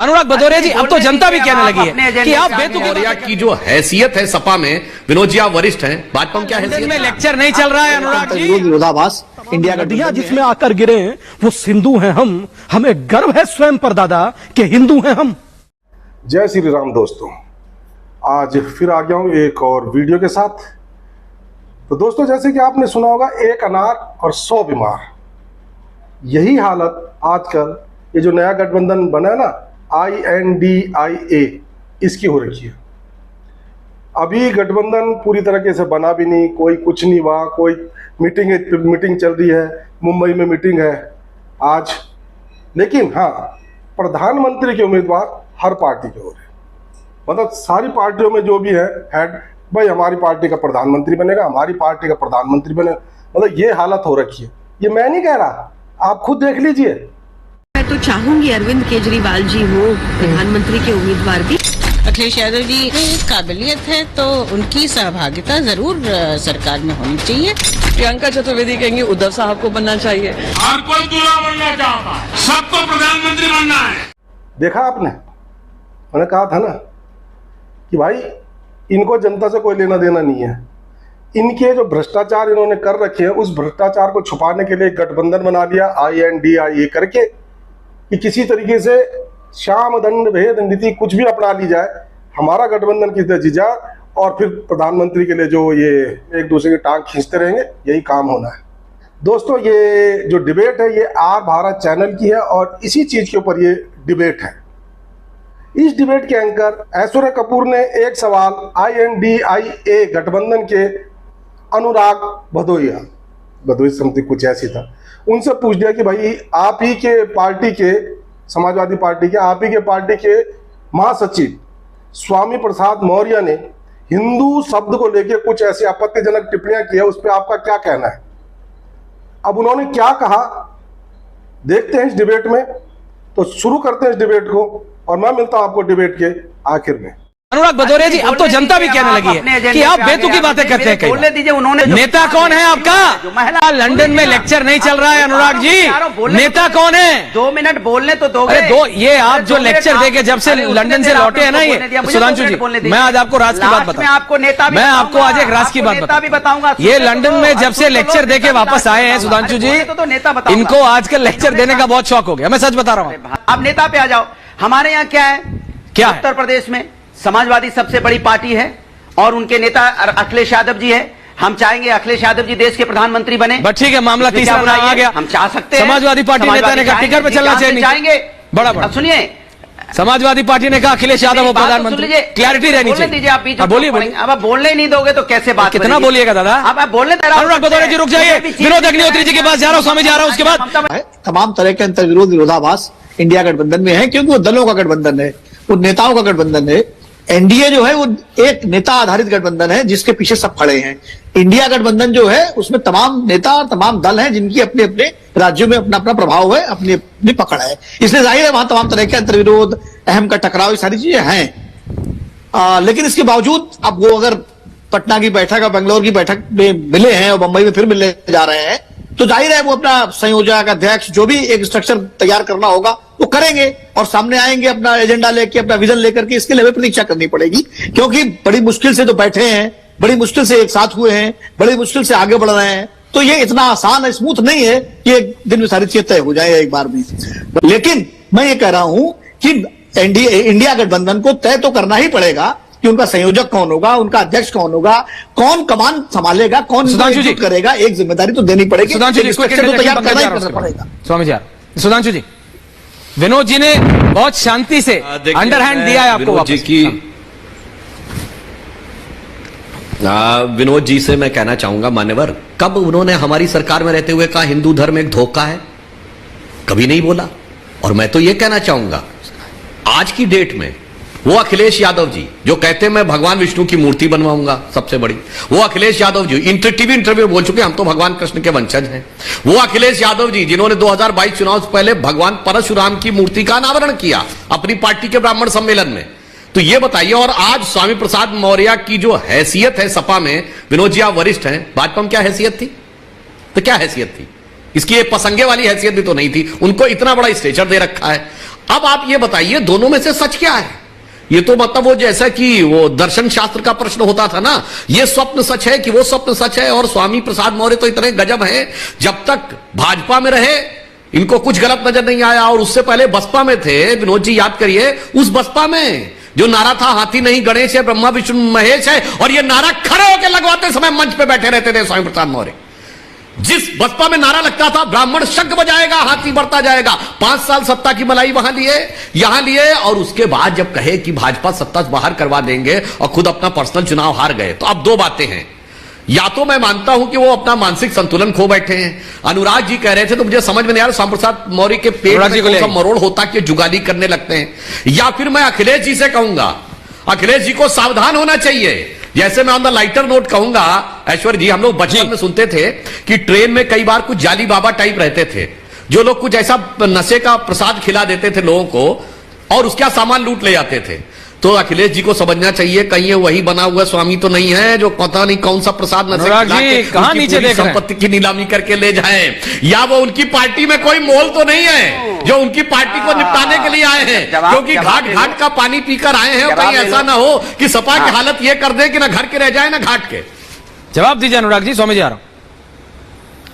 अनुराग भदौरिया जी, अब तो जनता भी कहने लगी है कि आप मौर्या की जो हैसियत है सपा में, विनोद जी आप वरिष्ठ हैं, भाजपा में क्या हैसियत में लेक्चर नहीं चल रहा है अनुराग जी। विरोधाभास इंडिया का जिसमें आकर गिरे वो सिंधु हैं हम, हमें गर्व है स्वयं पर दादा कि हिंदू हैं हम। जय श्री राम दोस्तों, आज फिर आ गया हूँ एक और वीडियो के साथ। तो दोस्तों, जैसे कि आपने सुना होगा, एक अनार और 100 बीमार, यही हालत आजकल ये जो नया गठबंधन बना है ना, INDIA, इसकी हो रखी है। अभी गठबंधन पूरी तरीके से बना भी नहीं, कोई कुछ नहीं हुआ, कोई मीटिंग चल रही है, मुंबई में मीटिंग है आज। लेकिन हाँ, प्रधानमंत्री के उम्मीदवार हर पार्टी के हो रहे हैं, मतलब सारी पार्टियों में जो भी है हेड, भाई हमारी पार्टी का प्रधानमंत्री बनेगा, हमारी पार्टी का प्रधानमंत्री बनेगा, मतलब ये हालत हो रखी है। ये मैं नहीं कह रहा, आप खुद देख लीजिए। मैं तो चाहूंगी अरविंद केजरीवाल जी हो प्रधानमंत्री के उम्मीदवार भी। अखिलेश यादव जी में काबिलियत है तो उनकी सहभागिता जरूर सरकार में होनी चाहिए। प्रियंका चतुर्वेदी कहेंगी उद्धव साहब को बनना चाहिए। हर कोई दूल्हा बनना चाहता है, सबको प्रधानमंत्री बनना है। देखा आपने, मैंने कहा था ना कि भाई इनको जनता से कोई लेना देना नहीं है। इनके जो भ्रष्टाचार इन्होंने कर रखे हैं, उस भ्रष्टाचार को छुपाने के लिए गठबंधन बना लिया INDIA करके, कि किसी तरीके से श्याम दंड भेद नीति कुछ भी अपना ली जाए, हमारा गठबंधन किसी जीजा, और फिर प्रधानमंत्री के लिए जो ये एक दूसरे की टांग खींचते रहेंगे, यही काम होना है। दोस्तों, ये जो डिबेट है ये आर भारत चैनल की है और इसी चीज के ऊपर ये डिबेट है। इस डिबेट के एंकर ऐश्वर्या कपूर ने एक सवाल INDIA गठबंधन के अनुराग भदौरिया समथिंग कुछ ऐसी था, उनसे पूछ दिया कि भाई आप ही के पार्टी के, समाजवादी पार्टी के, आप ही के पार्टी के महासचिव स्वामी प्रसाद मौर्य ने हिंदू शब्द को लेकर कुछ ऐसी आपत्तिजनक टिप्पणियां की है, उस पर आपका क्या कहना है। अब उन्होंने क्या कहा देखते हैं इस डिबेट में। तो शुरू करते हैं इस डिबेट को, और मैं मिलता हूं आपको डिबेट के आखिर में। अनुराग भदौरिया जी, अब तो जनता भी कहने लगी है कि आप बेतुकी बातें करते हैं। बोलने दीजिए, उन्होंने नेता कौन है आपका? लंदन में लेक्चर नहीं चल रहा है अनुराग जी, नेता कौन है? 2 मिनट बोलने तो दोगे। ये आप जो लेक्चर देके जब से लंदन से लौटे हैं ना, ये सुधांशु जी, मैं आज आपको राज की बात बताऊं, आपको नेता, मैं आपको आज एक राज की बात बताऊंगा। ये लंदन में जब से लेक्चर देके वापस आए हैं सुधांशु जी, इनको आजकल लेक्चर देने का बहुत शौक हो गया, मैं सच बता रहा हूँ। आप नेता पे आ जाओ। हमारे यहाँ क्या है, क्या उत्तर प्रदेश में समाजवादी सबसे बड़ी पार्टी है और उनके नेता अखिलेश यादव जी है। हम चाहेंगे अखिलेश यादव जी देश के प्रधानमंत्री बने। बट ठीक है, मामला तीसरा आ गया। हम चाह सकते हैं, समाजवादी पार्टी नेता ने कहा टिकट पे चलना चाहिए, चाहेंगे बड़ा सुनिए, समाजवादी पार्टी ने कहा अखिलेश यादव को प्रधानमंत्री, क्लैरिटी रहनी चाहिए। आप बीच बोलिए। अब आप बोलने नहीं दोगे तो कैसे बात, कितना बोलिएगा दादा? अब आप बोलने तैयार। अनुराग भदौरिया जी रुक जाइए, विनोद अग्निहोत्री जी के पास जा रहा हूँ, स्वामी जा रहा हूँ, उसके बाद तमाम तरह के अंतर विरोधाभास इंडिया गठबंधन में है, क्योंकि वो दलों का गठबंधन है, वो नेताओं का गठबंधन है। एनडीए जो है वो एक नेता आधारित गठबंधन है जिसके पीछे सब खड़े हैं। इंडिया गठबंधन जो है उसमें तमाम नेता और तमाम दल हैं जिनकी अपने अपने राज्यों में अपना अपना प्रभाव है, अपनी अपनी पकड़ है। इसलिए जाहिर है वहां तमाम तरह के अंतर्विरोध, अहम का टकराव, ये सारी चीजें हैं। लेकिन इसके बावजूद अब वो अगर पटना की बैठक और बेंगलोर की बैठक में मिले हैं और मुंबई में फिर मिलने जा रहे हैं, तो जाहिर है वो अपना संयोजक, अध्यक्ष, जो भी एक स्ट्रक्चर तैयार करना होगा वो करेंगे और सामने आएंगे अपना एजेंडा लेके, अपना विजन लेकर के। इसके लिए हमें प्रतीक्षा करनी पड़ेगी, क्योंकि बड़ी मुश्किल से तो बैठे हैं, बड़ी मुश्किल से एक साथ हुए हैं, बड़ी मुश्किल से आगे बढ़ रहे हैं। तो ये इतना आसान स्मूथ नहीं है कि एक दिन में सारी चीजें तय हो जाए एक बार में। लेकिन मैं ये कह रहा हूं कि इंडिया गठबंधन को तय तो करना ही पड़ेगा कि उनका संयोजक कौन होगा, उनका अध्यक्ष कौन होगा, कौन कमान संभालेगा, कौन एग्जीक्यूट करेगा। एक जिम्मेदारी तो देनी पड़ेगी, स्ट्रक्चर तो तैयार करना ही पड़ेगा। स्वामी जी, सुधांशु जी, विनोद जी ने बहुत शांति से अंडरहैंड दिया है आपको वापस। विनोद जी से मैं कहना चाहूंगा, मान्यवर, कब उन्होंने हमारी सरकार में रहते हुए कहा हिंदू धर्म एक धोखा है? कभी नहीं बोला। और मैं तो ये कहना चाहूंगा, आज की डेट में वो अखिलेश यादव जी जो कहते हैं मैं भगवान विष्णु की मूर्ति बनवाऊंगा सबसे बड़ी, वो अखिलेश यादव जी टीवी इंटरव्यू बोल चुके हम तो भगवान कृष्ण के वंशज हैं। वो अखिलेश यादव जी जिन्होंने 2022 चुनाव से पहले भगवान परशुराम की मूर्ति का अनावरण किया अपनी पार्टी के ब्राह्मण सम्मेलन में। तो ये बताइए, और आज स्वामी प्रसाद मौर्य की जो हैसियत है सपा में, विनोद जी आप वरिष्ठ हैं, भाजपा में क्या हैसियत थी? तो क्या हैसियत थी? इसकी ये पसंगे वाली हैसियत भी तो नहीं थी। उनको इतना बड़ा स्टेचर दे रखा है। अब आप ये बताइए दोनों में से सच क्या है? ये तो मतलब वो जैसा कि वो दर्शन शास्त्र का प्रश्न होता था ना, ये स्वप्न सच है कि वो स्वप्न सच है। और स्वामी प्रसाद मौर्य तो इतने गजब है, जब तक भाजपा में रहे इनको कुछ गलत नजर नहीं आया, और उससे पहले बसपा में थे। विनोद जी याद करिए, उस बसपा में जो नारा था हाथी नहीं गणेश है ब्रह्मा विष्णु महेश है, और ये नारा खड़े होकर लगवाते समय मंच पे बैठे रहते थे स्वामी प्रसाद मौर्य। जिस बसपा में नारा लगता था ब्राह्मण शंख बजाएगा हाथी बढ़ता जाएगा, 5 साल सत्ता की मलाई वहां लिए यहां लिए, और उसके बाद जब कहे कि भाजपा सत्ता से बाहर करवा देंगे और खुद अपना पर्सनल चुनाव हार गए। तो अब दो बातें हैं, या तो मैं मानता हूं कि वो अपना मानसिक संतुलन खो बैठे हैं। अनुराग जी कह रहे थे तो मुझे समझ में नहीं आ रहा, स्वामी प्रसाद मौर्य के पेट में कौन सा मरोड़ होता कि जुगाली करने लगते हैं। या फिर मैं अखिलेश जी से कहूंगा, अखिलेश जी को सावधान होना चाहिए। जैसे मैं ऑन द लाइटर नोट कहूंगा, ऐश्वर्य जी, हम लोग बचपन में सुनते थे कि ट्रेन में कई बार कुछ जाली बाबा टाइप रहते थे, जो लोग कुछ ऐसा नशे का प्रसाद खिला देते थे लोगों को और उसका सामान लूट ले जाते थे। तो अखिलेश जी को समझना चाहिए कहीं ये वही बना हुआ स्वामी तो नहीं है जो पता नहीं कौन सा प्रसाद नशे कहां नीचे देख संपत्ति की नीलामी करके ले जाए, या वो उनकी पार्टी में कोई मोल तो नहीं है जो उनकी पार्टी को निपटाने के लिए आए हैं, क्योंकि घाट घाट का पानी पीकर आए हैं। कहीं ऐसा ना हो कि सपा की हालत ये कर दे कि ना घर के रह जाए ना घाट के। जवाब दीजिए अनुराग जी, स्वामी जी आ रहा हूं।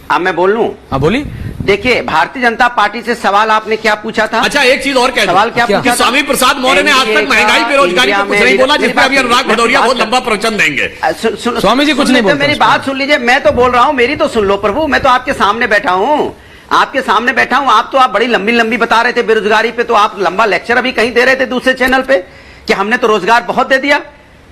अब मैं बोल लूं? हाँ बोलिए। देखिए, भारतीय जनता पार्टी से सवाल आपने क्या पूछा था? अच्छा, एक चीज और कह दो, सवाल क्या पूछा? स्वामी प्रसाद मौर्य ने आज तक महंगाई बेरोजगारी पर कुछ नहीं बोला, जिसमें अभी अनुराग भदौरिया बहुत लंबा प्रवचन देंगे। स्वामी जी कुछ नहीं बोलते। मेरी बात सुन लीजिए, मैं तो बोल रहा हूं, मेरी तो सुन लो प्रभु। मैं तो आपके सामने बैठा हूं, आपके सामने बैठा हूं। आप बड़ी लंबी लंबी बता रहे थे बेरोजगारी पे, तो आप लंबा लेक्चर अभी कहीं दे रहे थे दूसरे चैनल पे कि हमने तो रोजगार बहुत दे दिया।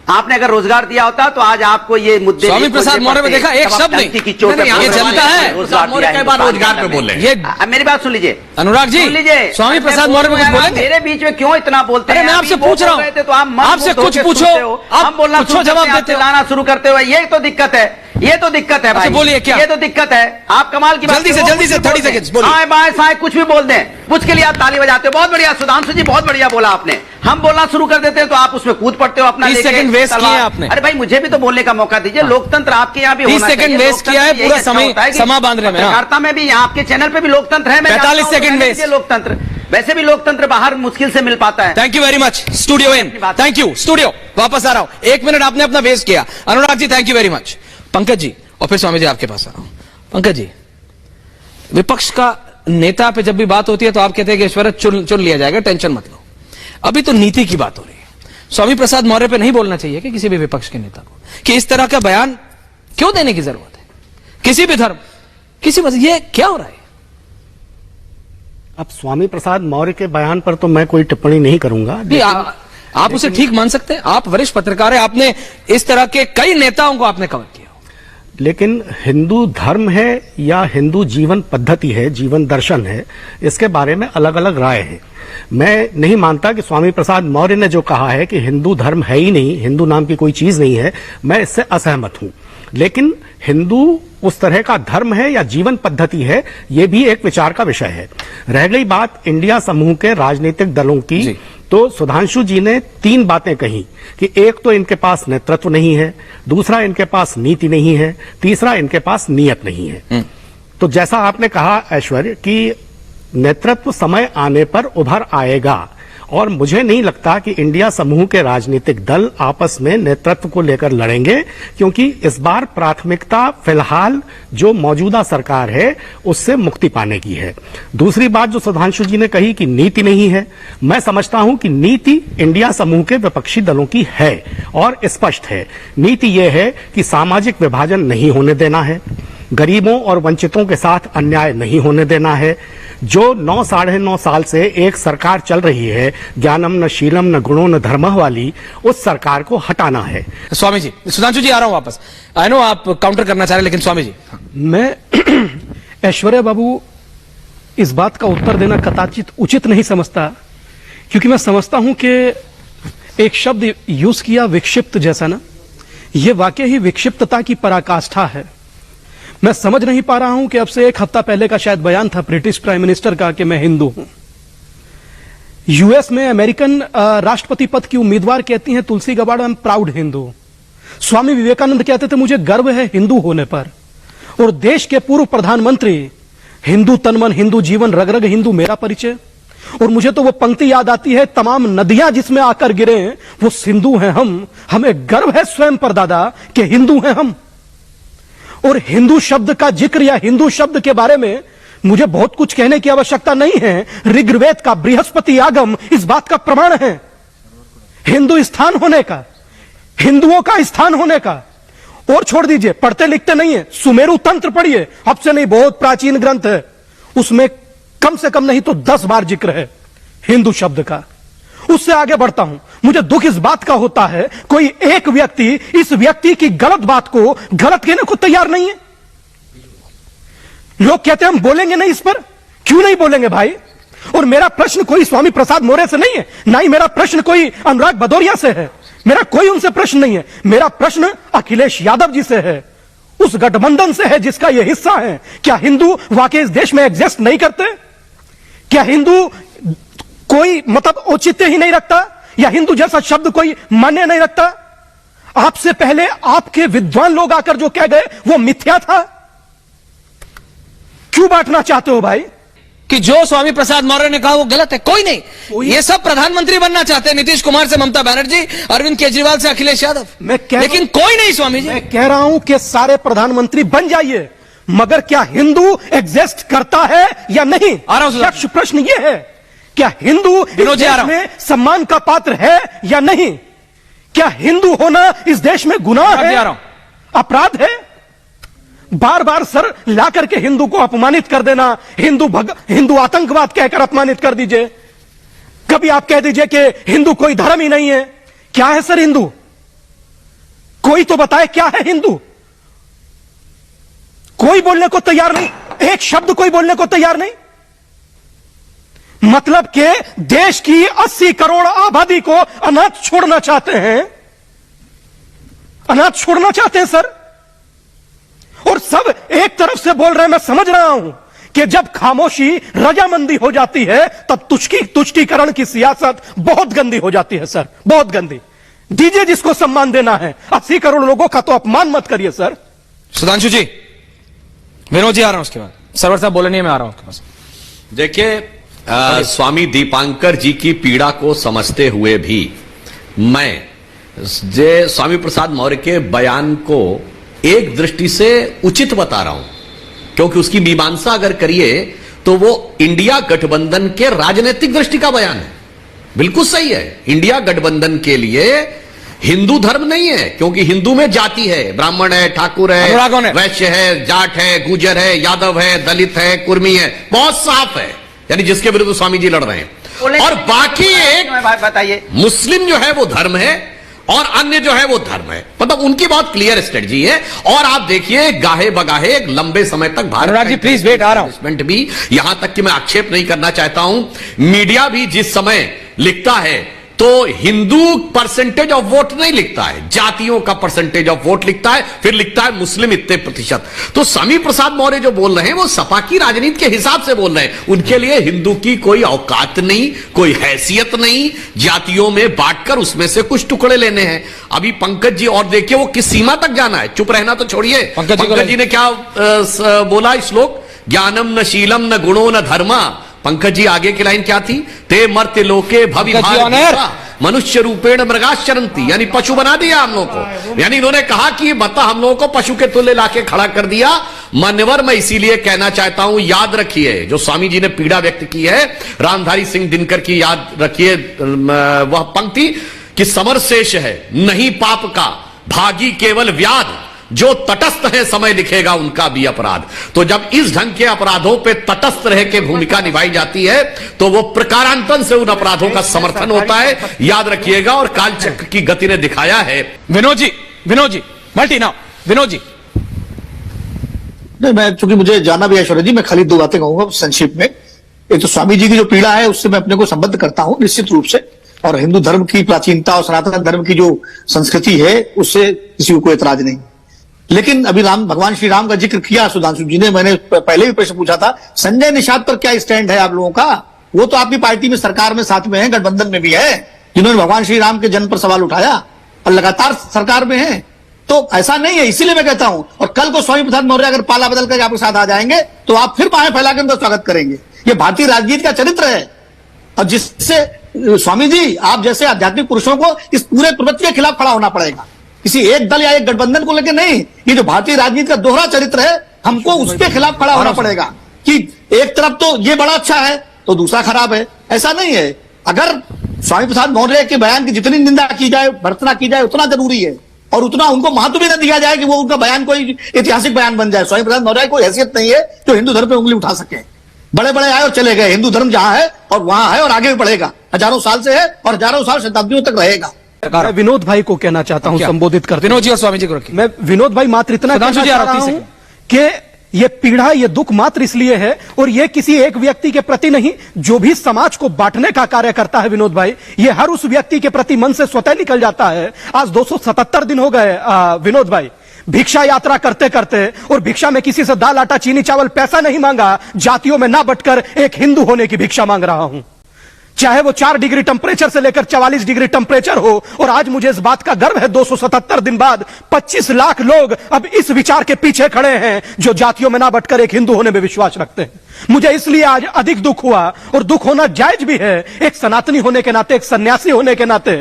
आपने अगर रोजगार दिया होता तो आज आपको ये मुद्दे स्वामी प्रसाद मौर्य में देखा एक शब्द नहीं, ये जनता है रोजगार पे बोले। ये मेरी बात सुन लीजिए अनुराग जी, सुन लीजिए, स्वामी प्रसाद मौर्य में कुछ बोलेंगे? मेरे बीच में क्यों इतना बोलते हैं? मैं आपसे पूछ रहा हूँ, तो आप आपसे कुछ पूछो, हम बोलना पूछो, जवाब देते हो, लाना शुरू करते हुए। ये तो दिक्कत है, ये तो दिक्कत है भाई। बोलिए क्या? ये तो दिक्कत है। आप कमाल की जल्दी से 30 सेकंड्स बोलिए। आए बाएं साए कुछ भी बोल दें, कुछ के लिए आप ताली बजाते हो। बहुत बढ़िया सुधांशु जी, बहुत बढ़िया बोला आपने। हम बोलना शुरू कर देते हैं तो आप उसमें कूद पड़ते हो अपना। 30 सेकंड वेस्ट किया आपने। अरे भाई, मुझे भी तो बोलने का मौका दीजिए। लोकतंत्र आपके यहाँ भी 30 सेकंड वेस्ट किया है, पूरा समय समा बांध रहे हैं। पत्रकारिता में भी, यहाँ आपके चैनल पे भी लोकतंत्र है। 45 सेकंड वेस्ट। लोकतंत्र, वैसे भी लोकतंत्र बाहर मुश्किल से मिल पाता है। Thank you very much. Studio in, thank you. Studio वापस आ रहा हूं, 1 मिनट आपने अपना वेस्ट किया। Anurag ji thank you very much. Pankaj ji और फिर स्वामी जी आपके पास आ रहा हूं। पंकज जी, विपक्ष का नेता पे जब भी बात होती है तो आप कहते हैं कि ऐश्वर्या चुन लिया जाएगा, टेंशन मत लो। अभी तो नीति की बात हो रही है। स्वामी प्रसाद मौर्य पे नहीं बोलना चाहिए कि किसी भी विपक्ष के नेता को कि इस तरह का बयान क्यों देने की जरूरत है? किसी भी धर्म, किसी वजह, ये क्या हो रहा है? अब स्वामी प्रसाद मौर्य के बयान पर तो मैं कोई टिप्पणी नहीं करूंगा। आप उसे ठीक मान सकते हैं, आप वरिष्ठ पत्रकार हैं, आपने इस तरह के कई नेताओं को आपने कवर किया। लेकिन हिंदू धर्म है या हिंदू जीवन पद्धति है, जीवन दर्शन है, इसके बारे में अलग अलग राय है। मैं नहीं मानता कि स्वामी प्रसाद मौर्य ने जो कहा है कि हिंदू धर्म है ही नहीं, हिंदू नाम की कोई चीज नहीं है, मैं इससे असहमत हूं। लेकिन हिंदू उस तरह का धर्म है या जीवन पद्धति है, यह भी एक विचार का विषय है। रह गई बात इंडिया समूह के राजनीतिक दलों की, तो सुधांशु जी ने 3 बातें कही कि एक तो इनके पास नेतृत्व नहीं है, दूसरा इनके पास नीति नहीं है, तीसरा इनके पास नीयत नहीं है। तो जैसा आपने कहा ऐश्वर्य कि नेतृत्व समय आने पर उभर आएगा, और मुझे नहीं लगता कि इंडिया समूह के राजनीतिक दल आपस में नेतृत्व को लेकर लड़ेंगे, क्योंकि इस बार प्राथमिकता फिलहाल जो मौजूदा सरकार है उससे मुक्ति पाने की है। दूसरी बात जो सुधांशु जी ने कही कि नीति नहीं है, मैं समझता हूं कि नीति इंडिया समूह के विपक्षी दलों की है और स्पष्ट है। नीति यह है कि सामाजिक विभाजन नहीं होने देना है, गरीबों और वंचितों के साथ अन्याय नहीं होने देना है। जो 9-9.5 साल से एक सरकार चल रही है, ज्ञानम न शीलम न गुणों न धर्म वाली, उस सरकार को हटाना है। स्वामी जी, सुधांशु जी आ रहा हूं वापस। आई नो आप काउंटर करना चाह रहे हैं, लेकिन स्वामी जी मैं ऐश्वर्या बाबू इस बात का उत्तर देना कदाचित उचित नहीं समझता, क्योंकि मैं समझता हूं कि एक शब्द यूज किया विक्षिप्त जैसा ना, यह वाकई ही विक्षिप्तता की पराकाष्ठा है। मैं समझ नहीं पा रहा हूं कि अब से 1 हफ्ता पहले का शायद बयान था ब्रिटिश प्राइम मिनिस्टर का कि मैं हिंदू हूं। यूएस में अमेरिकन राष्ट्रपति पद की उम्मीदवार कहती हैं Tulsi Gabbard, I am proud Hindu. Swami Vivekananda कहते थे मुझे गर्व है हिंदू होने पर। और देश के पूर्व प्रधानमंत्री हिंदू तन मन, हिंदू जीवन, रग रग हिंदू मेरा परिचय। और मुझे तो वो पंक्ति याद आती है, तमाम नदियां जिसमें आकर गिरे वो सिंधु हैं हम, हमें गर्व है स्वयं पर दादा कि हिंदू हैं हम। और हिंदू शब्द का जिक्र या हिंदू शब्द के बारे में मुझे बहुत कुछ कहने की आवश्यकता नहीं है। ऋग्वेद का बृहस्पति आगम इस बात का प्रमाण है, हिंदू स्थान होने का, हिंदुओं का स्थान होने का। और छोड़ दीजिए, पढ़ते लिखते नहीं है, सुमेरु तंत्र पढ़िए, अब से नहीं, बहुत प्राचीन ग्रंथ है, उसमें कम से कम नहीं तो 10 बार जिक्र है हिंदू शब्द का। उससे आगे बढ़ता हूं, मुझे दुख इस बात का होता है कोई एक व्यक्ति इस व्यक्ति की गलत बात को गलत कहने को तैयार नहीं है। लोग कहते हैं हम बोलेंगे नहीं इस पर, क्यों नहीं बोलेंगे भाई? और मेरा प्रश्न कोई स्वामी प्रसाद मौर्य से नहीं है, ना ही मेरा प्रश्न कोई अनुराग भदौरिया से है, मेरा कोई उनसे प्रश्न नहीं है। मेरा प्रश्न अखिलेश यादव जी से है, उस गठबंधन से है जिसका यह हिस्सा है। क्या हिंदू वाकई इस देश में एग्जिस्ट नहीं करते? क्या हिंदू कोई मतलब औचित्य ही नहीं रखता, या हिंदू जैसा शब्द कोई मान्य नहीं रखता? आपसे पहले आपके विद्वान लोग आकर जो कह गए वो मिथ्या था। क्यों बांटना चाहते हो भाई? कि जो स्वामी प्रसाद मौर्य ने कहा वो गलत है? कोई नहीं, ये सब प्रधानमंत्री बनना चाहते हैं, नीतीश कुमार से ममता बनर्जी, अरविंद केजरीवाल से अखिलेश यादव, लेकिन कोई नहीं स्वामी जी। मैं कह रहा हूं कि सारे प्रधानमंत्री बन जाइए, मगर क्या हिंदू एग्जिस्ट करता है या नहीं? यक्ष प्रश्न ये है, क्या हिंदू इस देश में सम्मान का पात्र है या नहीं? क्या हिंदू होना इस देश में गुनाह है, अपराध है? बार बार सर ला करके हिंदू को अपमानित कर देना, हिंदू आतंकवाद कहकर अपमानित कर दीजिए। कभी आप कह दीजिए कि हिंदू कोई धर्म ही नहीं है। क्या है सर हिंदू? कोई तो बताए क्या है हिंदू? कोई बोलने को तैयार नहीं, एक शब्द कोई बोलने को तैयार नहीं। मतलब कि देश की 80 करोड़ आबादी को अनाथ छोड़ना चाहते हैं, अनाथ छोड़ना चाहते हैं सर। और सब एक तरफ से बोल रहे हैं, मैं समझ रहा हूं कि जब खामोशी रजामंदी हो जाती है तब तुष्टीकरण की सियासत बहुत गंदी हो जाती है सर, बहुत गंदी। दीजिए जिसको सम्मान देना है, 80 करोड़ लोगों का तो अपमान मत करिए सर। सुधांशु जी, विनोद जी आ रहा हूं, उसके बाद सरवर साहब बोले नहीं, मैं आ रहा हूं आपके पास। देखिए, स्वामी दीपांकर जी की पीड़ा को समझते हुए भी मैं स्वामी प्रसाद मौर्य के बयान को एक दृष्टि से उचित बता रहा हूं, क्योंकि उसकी मीमांसा अगर करिए तो वो इंडिया गठबंधन के राजनीतिक दृष्टि का बयान है। बिल्कुल सही है, इंडिया गठबंधन के लिए हिंदू धर्म नहीं है, क्योंकि हिंदू में जाति है, ब्राह्मण है, ठाकुर है, वैश्य है, जाट है, गुजर है, यादव है, दलित है, कुर्मी है, बहुत साफ है, यानी जिसके विरुद्ध स्वामी जी लड़ रहे हैं। और बाकी एक बताइए, मुस्लिम जो है वो धर्म है और अन्य जो है वो धर्म है, मतलब उनकी बहुत क्लियर स्ट्रेटजी है। और आप देखिए गाहे बगाहे एक लंबे समय तक भारत जी प्लीज वेट, आ रहा हूं, भी, यहां तक कि मैं आक्षेप नहीं करना चाहता हूं, मीडिया भी जिस समय लिखता है तो हिंदू परसेंटेज ऑफ वोट नहीं लिखता है, जातियों का परसेंटेज ऑफ वोट लिखता है, फिर लिखता है मुस्लिम इतने प्रतिशत। तो स्वामी प्रसाद मौर्य जो बोल रहे हैं वो सपा की राजनीति के हिसाब से बोल रहे हैं। उनके लिए हिंदू की कोई औकात नहीं, कोई हैसियत नहीं, जातियों में बांटकर उसमें से कुछ टुकड़े लेने हैं। अभी पंकज जी, और देखिए वो किस सीमा तक जाना है, चुप रहना तो छोड़िए। पंकज जी ने क्या बोला श्लोक, ज्ञानम न शीलम न गुणो न धर्मा। पंकज जी आगे की लाइन क्या थी, ते मर्त्य लोके भविभार मनुष्य रूपेण मृगाश्चरंती, यानी पशु बना दिया हम लोगों को, यानी इन्होंने कहा कि बता हम लोगों को पशु के तुल्य लाके खड़ा कर दिया। मान्यवर, मैं इसीलिए कहना चाहता हूं, याद रखिए जो स्वामी जी ने पीड़ा व्यक्त की है रामधारी सिंह दिनकर की, याद रखिए वह पंक्ति कि समर शेष है नहीं पाप का, भागी केवल व्याध, जो तटस्थ है समय लिखेगा उनका भी अपराध। तो जब इस ढंग के अपराधों पे तटस्थ रह के भूमिका निभाई जाती है तो वो प्रकारांतन से उन अपराधों का समर्थन होता है, याद रखिएगा। और कालचक्र की गति ने दिखाया है। Vinod ji multi now, Vinod ji. नहीं, मैं चूंकि मुझे जाना भी है ऐश्वर्या जी, मैं खाली 2 बातें कहूंगा संक्षिप्त में। एक तो स्वामी जी की जो पीड़ा है उससे मैं अपने को संबद्ध करता हूं निश्चित रूप से, और हिंदू धर्म की प्राचीनता और सनातन धर्म की जो संस्कृति है उससे किसी को कोई एतराज नहीं। लेकिन अभी भगवान श्री राम का जिक्र किया सुधांशु जी ने, मैंने पहले भी प्रश्न पूछा था, संजय निषाद पर क्या स्टैंड है आप लोगों का? वो तो आपकी पार्टी में, सरकार में साथ में है, गठबंधन में भी है, जिन्होंने भगवान श्री राम के जन्म पर सवाल उठाया और लगातार सरकार में है। तो ऐसा नहीं है, इसीलिए मैं कहता हूं। और कल को स्वामी प्रसाद मौर्य अगर पाला बदल कर आपके साथ आ जाएंगे तो आप फिर बाहें फैला कर उनका स्वागत करेंगे। ये भारतीय राजनीति का चरित्र है, और जिससे स्वामी जी आप जैसे आध्यात्मिक पुरुषों को इस पूरे प्रवृत्ति के खिलाफ खड़ा होना पड़ेगा, किसी एक दल या एक गठबंधन को लेकर नहीं। ये जो भारतीय राजनीति का दोहरा चरित्र है, हमको उसके खिलाफ खड़ा होना पड़ेगा कि एक तरफ तो ये बड़ा अच्छा है तो दूसरा खराब है। ऐसा नहीं है। अगर स्वामी प्रसाद मौर्य के बयान की जितनी निंदा की जाए, भर्त्सना की जाए, उतना जरूरी है, और उतना उनको महत्व भी न दिया जाए कि वो उनका बयान कोई ऐतिहासिक बयान बन जाए। स्वामी प्रसाद मौर्य की कोई हैसियत नहीं है जो हिंदू धर्म पे उंगली उठा सके। बड़े बड़े आए और चले गए। हिंदू धर्म जहां है और वहां है और आगे भी बढ़ेगा, हजारों साल से है और हजारों साल शताब्दियों तक रहेगा। मैं विनोद भाई को कहना चाहता हूं, संबोधित करते। विनोद जी और स्वामी जी को रखिए। मैं विनोद भाई मात्र इतना कहना चाह रहा हूं कि ये पीड़ा, ये दुख मात्र इसलिए है, और ये किसी एक व्यक्ति के प्रति नहीं, जो भी समाज को बांटने का कार्य करता है विनोद भाई, ये हर उस व्यक्ति के प्रति मन से स्वतः निकल जाता है। आज 277 दिन हो गए विनोद भाई भिक्षा यात्रा करते करते, और भिक्षा में किसी से दाल आटा चीनी चावल पैसा नहीं मांगा, जातियों में ना बटकर एक हिंदू होने की भिक्षा मांग रहा हूं। चाहे वो 4 डिग्री टेम्परेचर से लेकर 44 डिग्री टेम्परेचर हो। और आज मुझे इस बात का गर्व है 277 दिन बाद 25 लाख लोग अब इस विचार के पीछे खड़े हैं जो जातियों में ना बटकर एक हिंदू होने में विश्वास रखते हैं। मुझे इसलिए आज अधिक दुख हुआ, और दुख होना जायज भी है। एक सनातनी होने के नाते, एक सन्यासी होने के नाते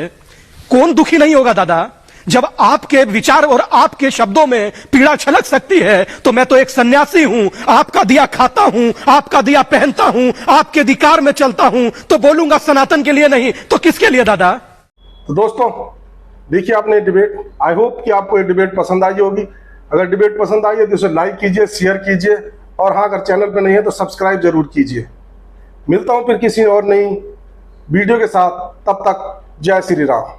कौन दुखी नहीं होगा दादा? जब आपके विचार और आपके शब्दों में पीड़ा छलक सकती है, तो मैं तो एक सन्यासी हूं, आपका दिया खाता हूं, आपका दिया पहनता हूं, आपके अधिकार में चलता हूं, तो बोलूंगा सनातन के लिए नहीं तो किसके लिए दादा? तो दोस्तों देखिए आपने डिबेट, आई होप कि आपको ये डिबेट पसंद आई होगी। अगर डिबेट पसंद आई है तो इसे लाइक कीजिए, शेयर कीजिए, और हाँ अगर चैनल पर नहीं है तो सब्सक्राइब जरूर कीजिए। मिलता हूं फिर किसी और नई वीडियो के साथ, तब तक जय श्री राम।